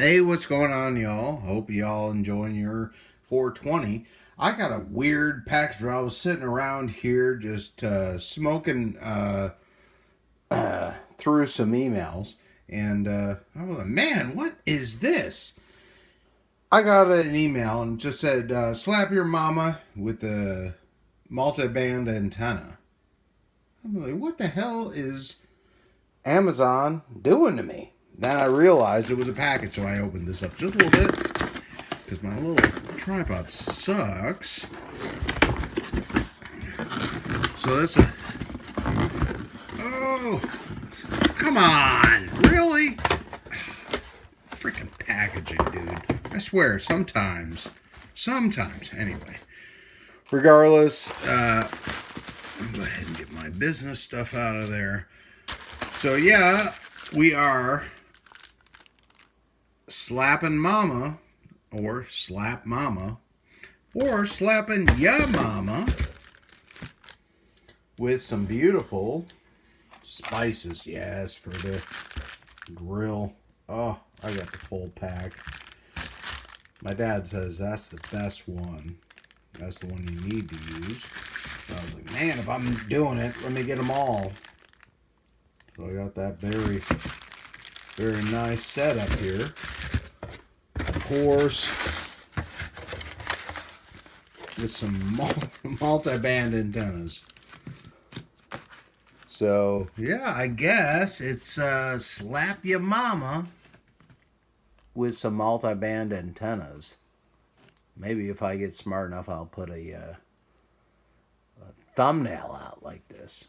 Hey, what's going on, y'all? Hope y'all enjoying your 420. I got a weird package. I was sitting around here just smoking through some emails, and I was like, man, what is this? I got an email and it just said, slap your mama with the multiband antenna. I'm like, what the hell is Amazon doing to me? Then I realized it was a package, so I opened this up just a little bit because my little tripod sucks. So that's a... Oh, come on. Really? Freaking packaging, dude. I swear, sometimes. Anyway. Regardless, I'll go ahead and get my business stuff out of there. So, yeah, we are slapping mama, or slap mama, or slapping ya mama with some beautiful spices. Yes, for the grill. Oh, I got the full pack. My dad says that's the best one. That's the one you need to use. So I was like, man, if I'm doing it, let me get them all. So I got that very nice setup here. Of course, with some multi-band antennas. So, yeah, I guess it's slap your mama with some multi-band antennas. Maybe if I get smart enough, I'll put a thumbnail out like this.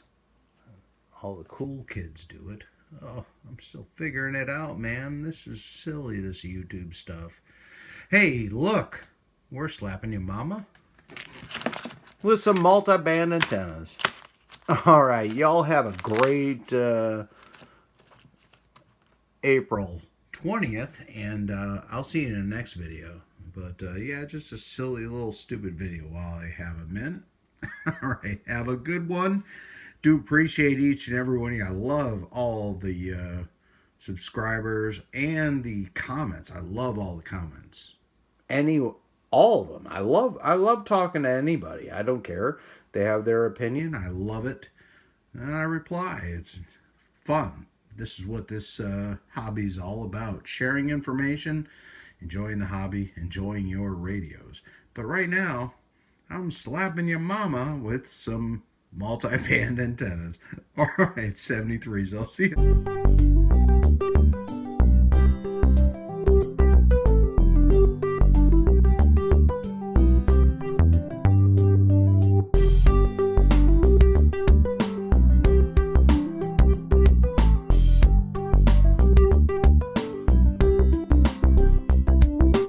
All the cool kids do it. Oh, I'm still figuring it out, man. This is silly, this YouTube stuff. Hey, look. We're slapping your mama with some multi-band antennas. All right, y'all have a great April 20th, and I'll see you in the next video. But, yeah, just a silly little stupid video while I have a minute. All right, have a good one. Do appreciate each and every one of you. I love all the subscribers and the comments. I love all the comments. All of them. I love talking to anybody. I don't care. They have their opinion. I love it. And I reply. It's fun. This is what this hobby is all about. Sharing information, enjoying the hobby, enjoying your radios. But right now, I'm slapping your mama with some multi-band antennas. All right, 73s. I'll see you.